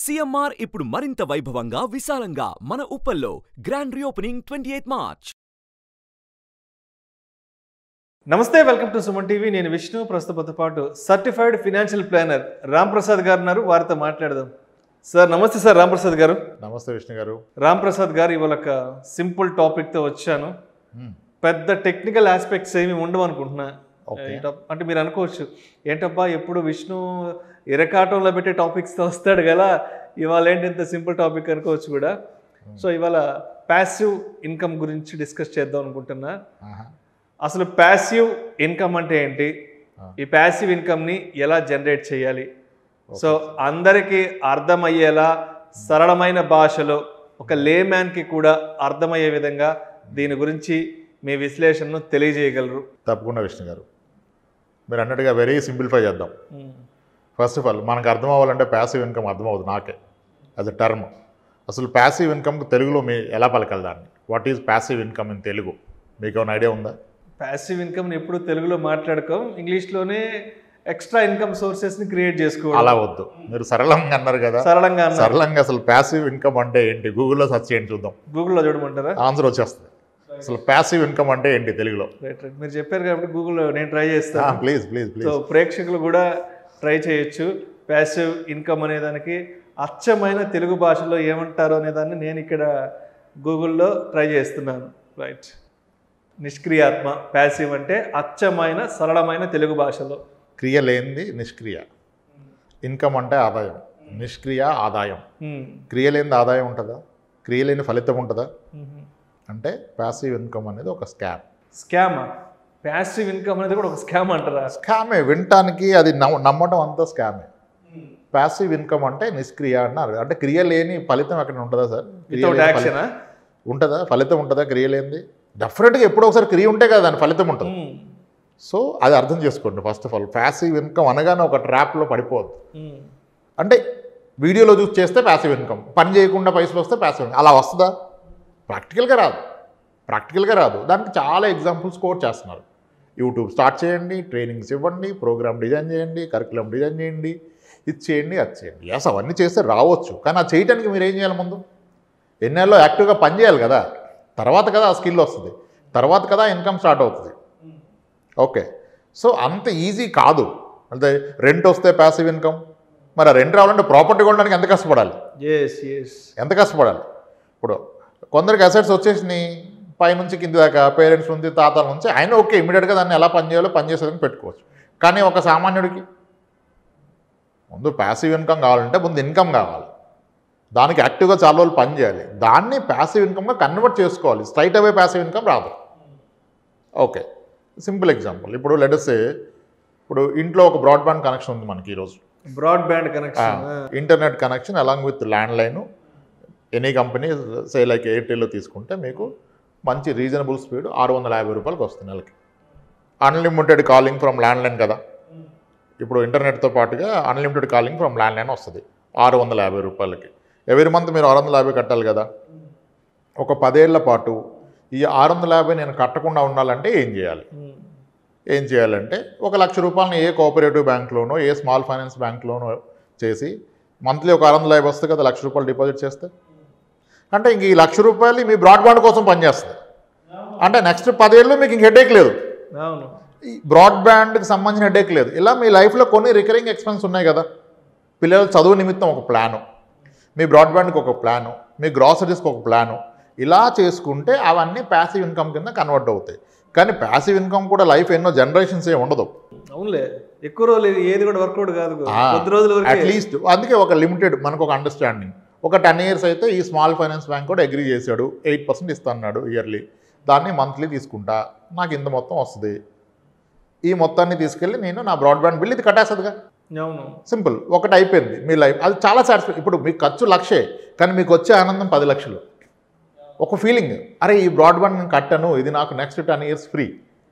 CMR ఇప్పుడు మరింత వైభవంగా విశాలంగా మన ఉప్పల్లో గ్రాండ్ రీఓపెనింగ్ 28 మార్చ్. నమస్తే, వెల్కమ్ టు సుమన్ టీవీ. నేను విష్ణు. ప్రస్తుతంతో పాటు certified financial planner Ram Prasad garu ఉన్నారు. వారితో మాట్లాడదాం. సార్ నమస్తే. సార్ రామ్ ప్రసాద్ గారు. నమస్తే విష్ణు గారు. రామ్ ప్రసాద్ గారు, ఇవాళ ఒక సింపుల్ టాపిక్తో వచ్చాను. పెద్ద టెక్నికల్ ఆస్పెక్ట్స్ ఏమి ఉండవు అనుకుంటున్నా. అంటే మీరు అనుకోవచ్చు, ఏంటబ్బా ఎప్పుడు విష్ణు ఇరకాటంలో పెట్టే టాపిక్స్తో వస్తాడు కదా, ఇవాళ ఏంటి ఇంత సింపుల్ టాపిక్ అనుకోవచ్చు కూడా. సో ఇవాళ ప్యాసివ్ ఇన్కమ్ గురించి డిస్కస్ చేద్దాం అనుకుంటున్నా. అసలు ప్యాసివ్ ఇన్కమ్ అంటే ఏంటి, ఈ ప్యాసివ్ ఇన్కమ్ని ఎలా జనరేట్ చేయాలి, సో అందరికీ అర్థమయ్యేలా సరళమైన భాషలో ఒక లేమ్యాన్కి కూడా అర్థమయ్యే విధంగా దీని గురించి మీ విశ్లేషణను తెలియజేయగలరు? తప్పకుండా విష్ణు గారు. మీరు అన్నట్టుగా వెరీ సింప్లిఫై చేద్దాం. ఫస్ట్ ఆఫ్ ఆల్ మనకు అర్థం అవ్వాలంటే ప్యాసివ్ ఇన్కమ్ అర్థమవుతుంది నాకే యాజ్ అ టర్మ్. అసలు ప్యాసివ్ ఇన్కమ్కి తెలుగులో మీ ఎలా పలకాలి దాన్ని? What is passive income in Telugu? మీకు ఏమైనా ఐడియా ఉందా? ప్యాసివ్ ఇన్కమ్ని ఎప్పుడు తెలుగులో మాట్లాడుకోం, ఇంగ్లీష్లోనే ఎక్స్ట్రా ఇన్కమ్ సోర్సెస్ని క్రియేట్ చేసుకోవాలి. అలా వద్దు, మీరు సరళంగా అన్నారు కదా. సరళంగా అసలు ప్యాసివ్ ఇన్కమ్ అంటే ఏంటి గూగుల్లో సెర్చ్ చేయండి, చూద్దాం. గూగుల్లో చూడమంటారా? ఆన్సర్ వచ్చేస్తుంది. అసలు ప్యాసివ్ ఇన్కమ్ అంటే ఏంటి తెలుగులో? రైట్. మీరు చెప్పారు కాబట్టి గూగుల్లో నేను ట్రై చేస్తాను. Please please please. సో ప్రేక్షకులు కూడా ట్రై చేయొచ్చు. ప్యాసివ్ ఇన్కమ్ అనే దానికి అచ్చమైన తెలుగు భాషలో ఏమంటారు అనే దాన్ని నేను ఇక్కడ గూగుల్లో ట్రై చేస్తున్నాను. రైట్. నిష్క్రియాత్మ ప్యాసివ్ అంటే అచ్చమైన సరళమైన తెలుగు భాషలో. క్రియ లేనిది నిష్క్రియ. ఇన్కమ్ అంటే ఆదాయం, నిష్క్రియ ఆదాయం. క్రియ లేనిది ఆదాయం ఉంటుందా? క్రియ లేని ఫలితం ఉంటుందా? అంటే ప్యాసివ్ ఇన్కమ్ అనేది ఒక స్కామ్. స్కామా? ప్యాసివ్ ఇన్కమ్ అనేది కూడా ఒక స్కామ్ అంటారా? స్కామే. వినటానికి అది నమ్మటం అంతా స్కామే. ప్యాసివ్ ఇన్కమ్ అంటే నిష్క్రియ అన్నారు. అంటే క్రియ లేని ఫలితం ఎక్కడ ఉంటుందా సార్? ఉంటుందా? ఫలితం ఉంటుందా క్రియ లేనిది? డెఫినెట్గా ఎప్పుడో ఒకసారి క్రియ ఉంటే కదా దాని ఫలితం ఉంటుంది. సో అది అర్థం చేసుకోండి. First of all passive income అనగానే ఒక ట్రాప్లో పడిపోవద్దు. అంటే వీడియోలో చూసి చేస్తే ప్యాసివ్ ఇన్కమ్, పని చేయకుండా పైసలు వస్తే ప్యాసివ్ ఇన్కమ్. అలా వస్తుందా? ప్రాక్టికల్గా రాదు. దానికి చాలా ఎగ్జాంపుల్స్ కోట్ చేస్తున్నారు. యూట్యూబ్ స్టార్ట్ చేయండి, ట్రైనింగ్స్ ఇవ్వండి, ప్రోగ్రామ్ డిజైన్ చేయండి, కరికులం డిజైన్ చేయండి, ఇది చేయండి, అది చేయండి. ఎస్, అవన్నీ చేస్తే రావచ్చు. కానీ అది చేయడానికి మీరు ఏం చేయాలి? ముందు ఎన్నేళ్ళలో యాక్టివ్గా పని చేయాలి కదా. తర్వాత కదా ఆ స్కిల్ వస్తుంది, తర్వాత కదా ఇన్కమ్ స్టార్ట్ అవుతుంది. ఓకే. సో అంత ఈజీ కాదు. అంటే రెంట్ వస్తే ప్యాసివ్ ఇన్కమ్. మరి ఆ రెంట్ రావాలంటే ప్రాపర్టీ కొనడానికి ఎంత కష్టపడాలి? ఎంత కష్టపడాలి? ఇప్పుడు కొందరికి అసెట్స్ వచ్చేసినాయి, పైనుంచి కింది దాకా, పేరెంట్స్ నుంచి తాతల నుంచి, ఆయన ఓకే ఇమీడియట్గా దాన్ని ఎలా పనిచేయాలో పనిచేసేదని పెట్టుకోవచ్చు. కానీ ఒక సామాన్యుడికి ముందు ప్యాసివ్ ఇన్కమ్ కావాలంటే ముందు ఇన్కమ్ కావాలి. దానికి యాక్టివ్గా చాలా రోజులు పని చేయాలి. దాన్ని ప్యాసివ్ ఇన్కమ్గా కన్వర్ట్ చేసుకోవాలి. స్ట్రైట్ అవే ప్యాసివ్ ఇన్కమ్ రాదు. Okay, simple example. ఇప్పుడు లెట్స్ సే ఇప్పుడు ఇంట్లో ఒక బ్రాడ్బ్యాండ్ కనెక్షన్ ఉంది మనకి ఈరోజు. Broadband connection, internet connection along with landline. Any company say like ఎయిర్టెల్లో తీసుకుంటే మీకు మంచి రీజనబుల్ స్పీడ్ 650 రూపాయలకి వస్తుంది నెలకి. Unlimited calling from landline కదా. ఇప్పుడు ఇంటర్నెట్తో పాటుగా unlimited calling from landline వస్తుంది 650 రూపాయలకి. ఎవ్రీ మంత్ మీరు 650 కట్టాలి కదా. ఒక 10 ఏళ్ల పాటు ఈ 650 నేను కట్టకుండా ఉండాలంటే ఏం చేయాలంటే 1,00,000 రూపాయలని ఏ కోఆపరేటివ్ బ్యాంక్లోనో ఏ స్మాల్ ఫైనాన్స్ బ్యాంక్లోనో చేసి మంత్లీ ఒక 650 వస్తుంది కదా, 1,00,000 రూపాయలు డిపాజిట్ చేస్తే. అంటే ఇంక ఈ 1,00,000 రూపాయలు మీ బ్రాడ్బ్యాండ్ కోసం పనిచేస్తుంది. అంటే నెక్స్ట్ 10 ఏళ్ళు మీకు ఇంక హెడేక్ లేదు, ఈ బ్రాడ్బ్యాండ్కి సంబంధించిన హెడేక్ లేదు. ఇలా మీ లైఫ్లో కొన్ని రికరింగ్ ఎక్స్పెన్స్ ఉన్నాయి కదా. పిల్లల చదువు నిమిత్తం ఒక ప్లాను, మీ బ్రాడ్బ్యాండ్కి ఒక ప్లాను, మీ గ్రాసరీస్కి ఒక ప్లాను. ఇలా చేసుకుంటే అవన్నీ ప్యాసివ్ ఇన్కమ్ కింద కన్వర్ట్ అవుతాయి. కానీ ప్యాసివ్ ఇన్కమ్ కూడా లైఫ్ ఎన్నో జనరేషన్స్ ఏ ఉండదు. అవునులే, ఎక్కువ రోజులు ఏది కూడా వర్కౌట్ కాదు, కొద్ది రోజులు అట్లీస్ట్. అందుకే ఒక లిమిటెడ్ మనకు ఒక అండర్స్టాండింగ్. ఒక 10 years అయితే ఈ స్మాల్ ఫైనాన్స్ బ్యాంక్ కూడా అగ్రీ చేశాడు, 8% ఇస్తాడు ఇయర్లీ. దాన్ని మంత్లీ తీసుకుంటా, నాకు ఇంత మొత్తం వస్తుంది. ఈ మొత్తాన్ని తీసుకెళ్ళి నేను నా బ్రాడ్బ్యాండ్ బిల్ ఇది కట్టేస్తుందిగా. సింపుల్. ఒకటి అయిపోయింది మీ లైఫ్. అది చాలా సాటిస్ఫై. ఇప్పుడు మీకు ఖర్చు 1,00,000, కానీ మీకు వచ్చే ఆనందం 10 లక్షలు. ఒక ఫీలింగ్, అరే ఈ బ్రాడ్బ్యాండ్ నేను కట్టాను, ఇది నాకు నెక్స్ట్ 10 years ఫ్రీ.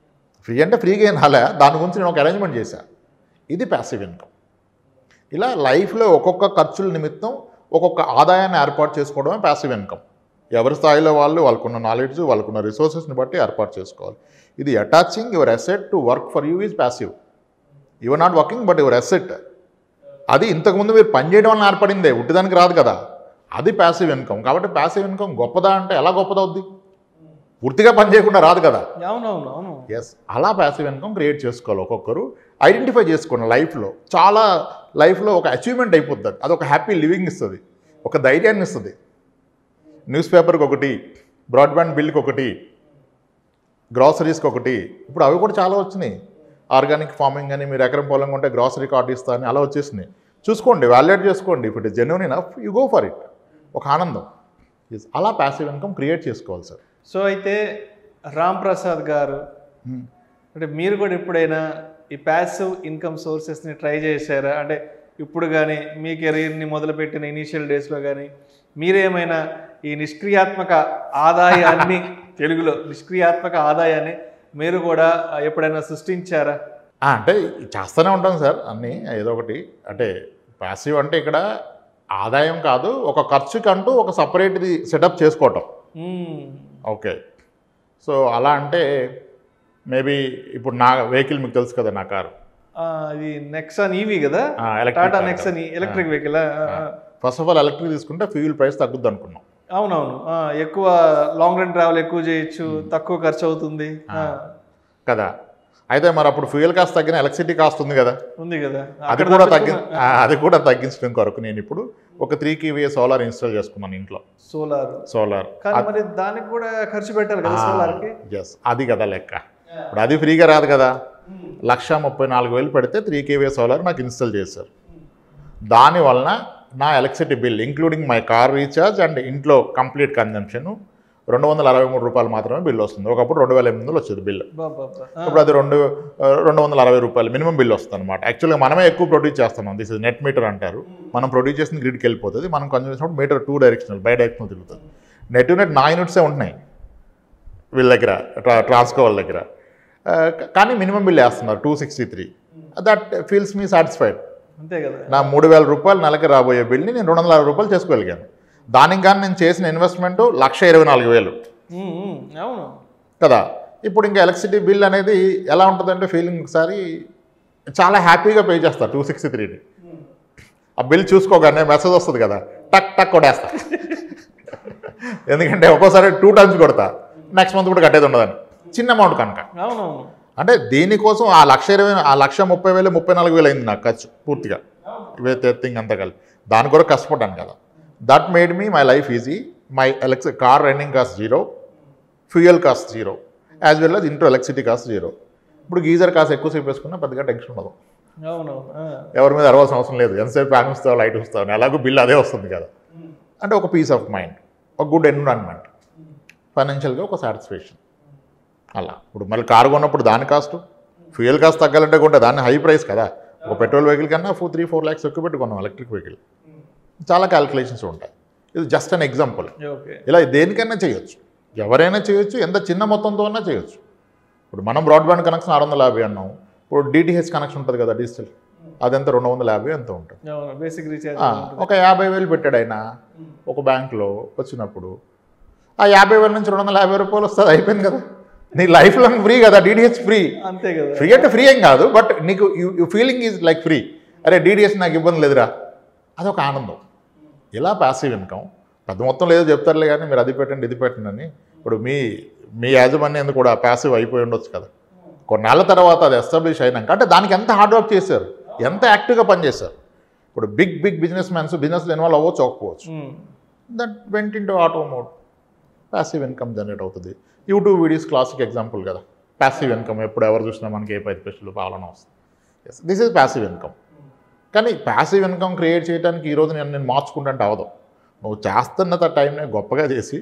ఫ్రీ అంటే ఫ్రీగా ఏం రాలే, దాని గురించి నేను ఒక అరేంజ్మెంట్ చేశాను. ఇది ప్యాసివ్ ఇన్కమ్. ఇలా లైఫ్లో ఒక్కొక్క ఖర్చుల నిమిత్తం ఒక్కొక్క ఆదాయాన్ని ఏర్పాటు చేసుకోవడమే ప్యాసివ్ ఇన్కమ్. ఎవరి స్థాయిలో వాళ్ళకున్న నాలెడ్జ్, వాళ్ళకున్న రిసోర్సెస్ని బట్టి ఏర్పాటు చేసుకోవాలి. ఇది attaching your asset to work for you is passive. You are not working but your asset అది ఇంతకుముందు మీరు పని చేయడం వల్ల ఏర్పడిందే, ఉట్టిదానికి రాదు కదా. అది ప్యాసివ్ ఇన్కమ్. కాబట్టి ప్యాసివ్ ఇన్కమ్ గొప్పదా అంటే ఎలా గొప్పదవుద్ది? పూర్తిగా పని చేయకుండా రాదు కదా. అవునవును. ఎస్, అలా ప్యాసివ్ ఇన్కమ్ క్రియేట్ చేసుకోవాలి. ఒక్కొక్కరు ఐడెంటిఫై చేసుకోండి. లైఫ్లో ఒక అచీవ్మెంట్ అయిపోతుంది. అది ఒక హ్యాపీ లివింగ్ ఇస్తుంది, ఒక ధైర్యాన్ని ఇస్తుంది. న్యూస్ పేపర్కి ఒకటి, బ్రాడ్బ్యాండ్ బిల్కి ఒకటి, గ్రాసరీస్కి ఒకటి. ఇప్పుడు అవి కూడా చాలా వచ్చినాయి. ఆర్గానిక్ ఫార్మింగ్ అని, మీరు ఎకరం పొలం ఉంటే గ్రాసరీ కార్డు ఇస్తా అని అలా వచ్చేసినాయి. చూసుకోండి, వాల్యుయేట్ చేసుకోండి. If it is genuine enough you go for it. ఒక ఆనందం. అలా ప్యాసివ్ ఇన్కమ్ క్రియేట్ చేసుకోవాలి సార్. సో అయితే రామ్ ప్రసాద్ గారు, అంటే మీరు కూడా ఎప్పుడైనా ఈ ప్యాసివ్ ఇన్కమ్ సోర్సెస్ని ట్రై చేశారా? అంటే ఇప్పుడు కానీ మీ కెరీర్ని మొదలుపెట్టిన ఇనీషియల్ డేస్లో కానీ మీరేమైనా ఈ నిష్క్రియాత్మక ఆదాయాన్ని తెలుగులో నిష్క్రియాత్మక ఆదాయాన్ని మీరు కూడా ఎప్పుడైనా సృష్టించారా? అంటే చేస్తూనే ఉంటాం సార్ అన్నీ, ఏదో ఒకటి. అంటే ప్యాసివ్ అంటే ఇక్కడ ఆదాయం కాదు, ఒక ఖర్చుకంటూ ఒక సపరేట్ది సెటప్ చేసుకోవటం. ఓకే, సో అలా అంటే మేబీ ఇప్పుడు నా వెహికల్ మీకు తెలుసు కదా, నా కారు అది నెక్సాన్ ఈవీ కదా, Tata Nexon electric vehicle. First of all electric తీసుకుంటే ఫ్యూల్ ప్రైస్ తగ్గుద్ది అనుకున్నాం. అవునవును, ఎక్కువ లాంగ్ రన్ ట్రావెల్ ఎక్కువ చేయొచ్చు, తక్కువ ఖర్చు అవుతుంది కదా. అయితే మరి అప్పుడు ఫ్యూయల్ కాస్ట్ తగ్గిన ఎలక్ట్రిసిటీ కాస్ట్ ఉంది కదా, అది కూడా తగ్గించడం కొరకు నేను ఇప్పుడు ఒక 3 kVA సోలార్ ఇన్స్టాల్ చేసుకున్నాను ఇంట్లో. సోలార్ మరి దానికి కూడా ఖర్చు పెట్టాలి కదా సోలార్కి. ఎస్, అది కదా లెక్క. ఇప్పుడు అది ఫ్రీగా రాదు కదా. 1,34,000 పెడితే 3 kVA సోలార్ నాకు ఇన్స్టాల్ చేశారు. దానివలన నా electricity bill including my car recharge and ఇంట్లో కంప్లీట్ కన్జంప్షన్ ₹263 మాత్రమే బిల్ వస్తుంది. ఒకప్పుడు 2,800 వచ్చేది బిల్. ఇప్పుడు అది 260 రూపాయలు మినిమం బిల్ వస్తుంది అనమాట. యాక్చువల్గా మనమే ఎక్కువ ప్రొడ్యూస్ చేస్తున్నాం. దిస్ ఇస్ నెట్ మీటర్ అంటారు. మనం ప్రొడ్యూస్ చేసిన గ్రిడ్కి వెళ్ళిపోతుంది. మనం కన్జ్యూమ్ చేసినప్పుడు మీటర్ 2 డైరెక్షనల్ బై డైరెక్షనల్ తిరుగుతుంది. నెట్ 9 యూనిట్సే ఉంటున్నాయి వీళ్ళ దగ్గర, ట్రాన్స్కో వాళ్ళ దగ్గర. కానీ మినిమం బిల్ వేస్తున్నారు 263. That feels me satisfied. అంతే కదా. నా ₹3,000 నెలకి రాబోయే బిల్ని నేను ₹260 చేసుకోగలిగాను. దానికి కానీ నేను చేసిన ఇన్వెస్ట్మెంట్ ₹1,24,000 కదా. ఇప్పుడు ఇంకా ఎలక్ట్రిసిటీ బిల్ అనేది ఎలా ఉంటుందంటే ఫీలింగ్ ఒకసారి చాలా హ్యాపీగా పే చేస్తా 263ని. ఆ బిల్ చూసుకోగానే మెసేజ్ వస్తుంది కదా, టక్ టక్ కొట్టేస్తా. ఎందుకంటే ఒక్కోసారి 2 times కొడతా, నెక్స్ట్ మంత్ కూడా కట్టేది ఉండదని. చిన్న అమౌంట్ కనుక. అంటే దీనికోసం ఆ 1,30,000 34,000 అయింది నాకు ఖర్చు పూర్తిగా, థింగ్ అంతా కలిపి. దాని కూడా కష్టపడ్డాను కదా. That made me my life easy. My car running cost 0, fuel cost 0, as well as ఇంట్లో ఎలక్ట్రిసిటీ కాస్ట్ 0. ఇప్పుడు గీజర్ కాస్ట్ ఎక్కువసేపు వేసుకున్నా పెద్దగా టెన్షన్ ఉండదు. ఎవరి మీద అరవాల్సిన అవసరం లేదు. ఎంతసేపు ఫ్యాన్ వస్తావు, లైట్ వస్తావు, ఎలాగో బిల్ అదే వస్తుంది కదా. అంటే ఒక పీస్ ఆఫ్ మైండ్, ఒక గుడ్ ఎన్విరాన్మెంట్, ఫైనాన్షియల్గా ఒక సాటిస్ఫాక్షన్. అలా ఇప్పుడు మళ్ళీ కారు కొన్నప్పుడు దాని కాస్ట్, ఫ్యూయల్ కాస్ట్ తగ్గాలంటే కొంటే దాన్ని హై ప్రైస్ కదా. ఒక పెట్రోల్ వెహికల్ కన్నా 3-4 lakhs ఎక్కువ పెట్టుకున్నాం ఎలక్ట్రిక్ వెహికల్. చాలా క్యాలిక్యులేషన్స్ ఉంటాయి. ఇది జస్ట్ అన్ ఎగ్జాంపుల్. ఇలా దేనికైనా చేయొచ్చు, ఎవరైనా చేయొచ్చు, ఎంత చిన్న మొత్తంతో అన్నా చేయొచ్చు. ఇప్పుడు మనం బ్రాడ్బ్యాండ్ కనెక్షన్ 650 అన్నాం. ఇప్పుడు DTH కనెక్షన్ ఉంటుంది కదా డిజిటల్, అదంతా 250 ఎంత ఉంటుంది. ఒక 50,000 పెట్టాడు ఆయన ఒక బ్యాంక్లో వచ్చినప్పుడు, ఆ 50,000 నుంచి ₹250 వస్తుంది, అయిపోయింది కదా. నీ లైఫ్ లాంగ్ ఫ్రీ కదా, DTH ఫ్రీ. అంతే కదా. ఫ్రీ అంటే ఫ్రీ ఏం కాదు, బట్ నీకు you feeling is like free. అరే DTH నాకు ఇబ్బంది లేదురా, అదొక ఆనందం. ఇలా ప్యాసివ్ ఇన్కమ్ పెద్ద మొత్తం లేదో చెప్తారులే కానీ మీరు అది పెట్టండి ఇది పెట్టండి అని. ఇప్పుడు మీ యాజమాన్యం కూడా ప్యాసివ్ అయిపోయి ఉండొచ్చు కదా. కొన్నేళ్ల తర్వాత అది ఎస్టాబ్లిష్ అయినాక, అంటే దానికి ఎంత హార్డ్ వర్క్ చేశారు, ఎంత యాక్టివ్గా పనిచేశారు. ఇప్పుడు బిగ్ బిజినెస్ మ్యాన్స్ బిజినెస్లో ఇన్వాల్వ్ అవ్వచ్చు అవ్వకపోవచ్చు. That went into auto mode, passive income generate అవుతుంది. యూట్యూబ్ వీడియోస్ క్లాసిక్ ఎగ్జాంపుల్ కదా. ప్యాసివ్ ఇన్కమ్ ఎప్పుడు ఎవరు చూసినా మనకి ఏ 10 పైసలు పాలన వస్తుంది. Yes, this is passive income. కానీ ప్యాసివ్ ఇన్కమ్ క్రియేట్ చేయడానికి ఈరోజు నేను మార్చుకుంటే అవదు. నువ్వు చేస్తున్న టైంని గొప్పగా చేసి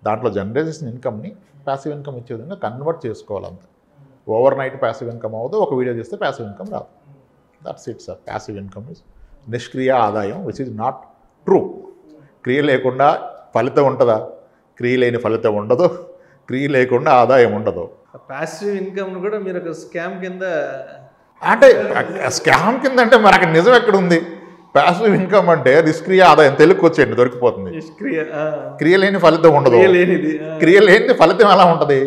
దాంట్లో జనరేట్ చేసిన ఇన్కమ్ని ప్యాసివ్ ఇన్కమ్ ఇచ్చే విధంగా కన్వర్ట్ చేసుకోవాలంతే. ఓవర్ నైట్ ప్యాసివ్ ఇన్కమ్ అవ్వదు, ఒక వీడియో చేస్తే ప్యాసివ్ ఇన్కమ్ రాదు. That's it sir. Passive income is నిష్క్రియ ఆదాయం, విచ్ ఈజ్ నాట్ ట్రూ. క్రియ లేకుండా ఫలితం ఉంటుందా? క్రియ లేని ఫలితం ఉండదు, క్రియ లేకుండా ఆదాయం ఉండదు. ప్యాసివ్ ఇన్కమ్ కూడా మీరు ఒక స్కామ్ కింద, అంటే స్కామ్ కింద అంటే మనకు నిజం ఎక్కడ ఉంది? ప్యాసివ్ ఇన్కమ్ అంటే నిష్క్రియ ఆదాయం, తెలుగుకి వచ్చేయండి దొరికిపోతుంది. క్రియ లేని ఫలితం ఉండదు. క్రియ లేని ఫలితం ఎలా ఉంటుంది?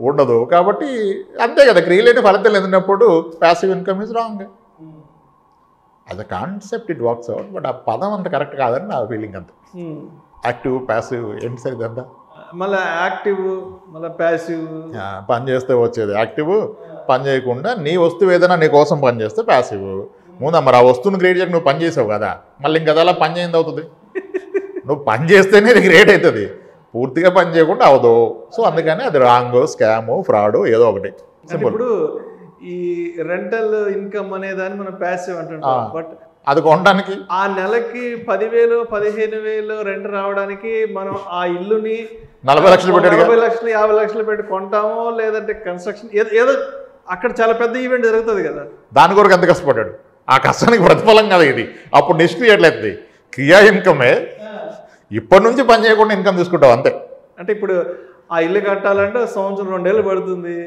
ఉండదు. కాబట్టి అంతే కదా, క్రియ లేని ఫలితం లేనప్పుడు ప్యాసివ్ ఇన్కమ్ ఈజ్ రాంగ్. అది concept it works out, but ఆ పదం అంత కరెక్ట్ కాదని నా ఫీలింగ్ అంత. యాక్టివ్ ప్యాసివ్ ఏంటి సార్ ఇదంతా? మళ్ళీ యాక్టివ్ మళ్ళీ ప్యాసివ్. పని చేస్తే వచ్చేది యాక్టివ్, పని చేయకుండా నీ వస్తువు ఏదైనా నీ కోసం పని చేస్తే ప్యాసివ్. ముందు మరి ఆ వస్తువుని క్రియేట్ చేయక నువ్వు పని చేసావు కదా, మళ్ళీ ఇంకా అలా పని చేయింది అవుతుంది. నువ్వు పని చేస్తేనే అది క్రియేట్ అవుతుంది, పూర్తిగా పని చేయకుండా అవదు. సో అందుకని అది రాంగ్, స్కామ్, ఫ్రాడ్ ఏదో ఒకటి. ఇప్పుడు ఈ రెంటల్ ఇన్కమ్ అనేదాన్ని మనం ప్యాసివ్ అంటుంటాం. బట్ అది కొనడానికి ఆ నెలకి 10,000 15,000 రెంట్ రావడానికి మనం ఆ ఇల్లుని 40 లక్షలు పెట్టి 40 లక్షలు 50 లక్షలు పెట్టి కొంటామో, లేదంటే కన్స్ట్రక్షన్ ఏదో అక్కడ చాలా పెద్ద ఈవెంట్ జరుగుతుంది కదా, దాని కొరకు ఎంత కష్టపడ్డాడు, ఆ కష్టానికి ప్రతిఫలం కదా ఇది. అప్పుడు నిష్క్రియేట్లయితుంది. క్రియా ఇన్కమే ఇప్పటి నుంచి పని చేయకుండా ఇన్కమ్ తీసుకుంటావు అంతే. అంటే ఇప్పుడు ఆ ఇల్లు కట్టాలంటే సంవత్సరం 2 ఏళ్ళు పడుతుంది,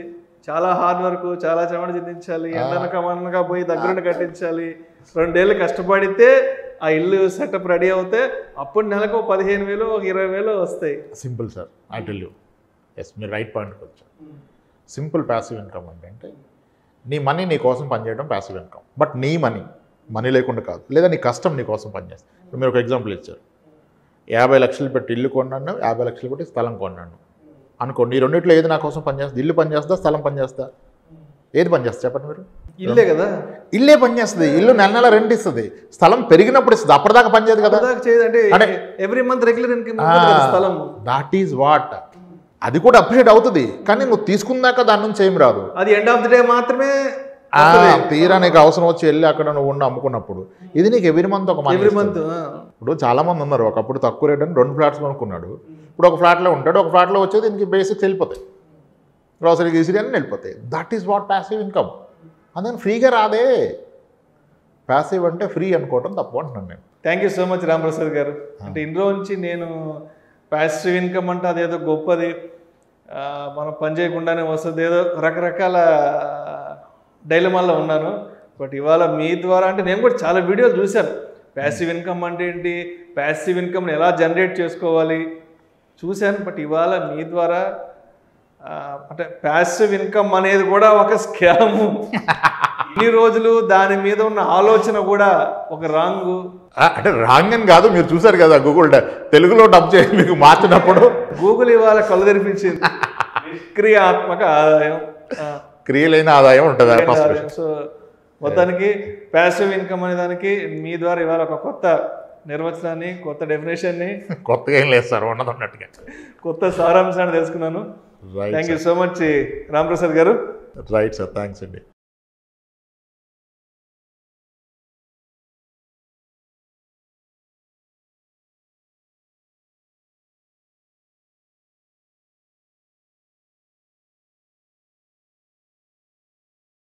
చాలా హార్డ్ వర్క్, చాలా చెమట చిందించాలి, ఎండనక మనగా పోయి దగ్గరుండి కట్టించాలి. 2 ఏళ్ళు కష్టపడితే ఆ ఇల్లు సెటప్ రెడీ అవుతే అప్పుడు నెలకు 15,000 20,000 వస్తాయి. Simple sir, I tell you. Yes, మీరు రైట్ పాయింట్కి వచ్చారు. సింపుల్ ప్యాసివ్ ఇన్కమ్ అంటే నీ మనీ నీ కోసం పనిచేయడం ప్యాసివ్ ఇన్కమ్. బట్ నీ మనీ లేకుండా కాదు, లేదా నీ కష్టం నీ కోసం పనిచేస్తుంది. మీరు ఒక ఎగ్జాంపుల్ ఇచ్చారు, 50 లక్షలు పెట్టి ఇల్లు కొన్నాను, 50 లక్షలు పెట్టి స్థలం కొన్నాను అనుకోండి. ఈ రెండిట్లో ఏది నా కోసం పనిచేస్తుంది? ఇల్లు పనిచేస్తా, స్థలం పనిచేస్తా? ఏది పనిచేస్తా చెప్పండి మీరు? ఇల్లే కదా. ఇల్లే పనిచేస్తుంది. ఇల్లు నెల రెంట్ ఇస్తుంది, స్థలం పెరిగినప్పుడు ఇస్తుంది, అప్పటిదాకా పనిచేయదు కదా. అంటే ఎవ్రీ మంత్ రెగ్యులర్ ఇన్కమ్ స్థలం. That is what. అది కూడా అప్రిషియేట్ అవుతుంది, కానీ నువ్వు తీసుకున్నాక దాని నుంచి ఏం రాదు. అది ఎండ్ ఆఫ్ ది డే మాత్రమే తీరా నీకు అవసరం వచ్చి వెళ్ళి అక్కడ నువ్వు ఉండి అమ్ముకున్నప్పుడు. ఇది నీకు ఎవ్రీ మంత్ ఒక మనీ. ఇప్పుడు చాలా మంది ఉన్నారు, ఒకప్పుడు తక్కువ రేట్ అని 2 ఫ్లాట్స్ కొనుక్కున్నాడు, ఇప్పుడు ఒక ఫ్లాట్లో ఉంటాడు, ఒక ఫ్లాట్లో వచ్చేది దీనికి బేసిక్స్ వెళ్ళిపోతాయి, గ్రాసరీ గీసరీ అని వెళ్ళిపోతాయి. That is what passive income. అందుకని ఫ్రీగా రాదే. ప్యాసివ్ అంటే ఫ్రీ అనుకోవటం తప్పు అంటున్నాను నేను. Thank you so much Ramprasad గారు. అంటే ఇందులో నుంచి నేను ప్యాసివ్ ఇన్కమ్ అంటే అదేదో గొప్పది, మనం పని చేయకుండానే వస్తుంది, ఏదో రకరకాల డైలమాల్లో ఉన్నాను. బట్ ఇవాళ మీ ద్వారా, అంటే నేను కూడా చాలా వీడియోలు చూశాను, ప్యాసివ్ ఇన్కమ్ అంటే ఏంటి, ప్యాసివ్ ఇన్కమ్ని ఎలా జనరేట్ చేసుకోవాలి చూశాను. బట్ ఇవాళ మీ ద్వారా అంటే ప్యాసివ్ ఇన్కమ్ అనేది కూడా ఒక స్కాము, ఇన్ని రోజులు దాని మీద ఉన్న ఆలోచన కూడా ఒక రాంగు. అంటే రాంగ్ అని కాదు, మీరు చూసారు కదా గూగుల్ తెలుగులో డబ్ చేసి మీకు మార్చినప్పుడు గూగుల్ ఇవాళ కళ్ళు తెరిపించింది. నిష్క్రియాత్మక ఆదాయం, క్రియలైన ఆదాయం ఉంటుంది. సో మొత్తానికి ప్యాసివ్ ఇన్కమ్ అనే దానికి మీ ద్వారా ఇవాళ ఒక కొత్త నిర్వచనాన్ని, కొత్త డెఫినేషన్ని, కొత్తగా ఏం లేదు సార్, ఉన్నది ఉన్నట్టుగా కొత్త సారాంశాన్ని తెలుసుకున్నాను. Thank you so much Ramprasad గారు. రైట్ సార్, థ్యాంక్స్ అండి.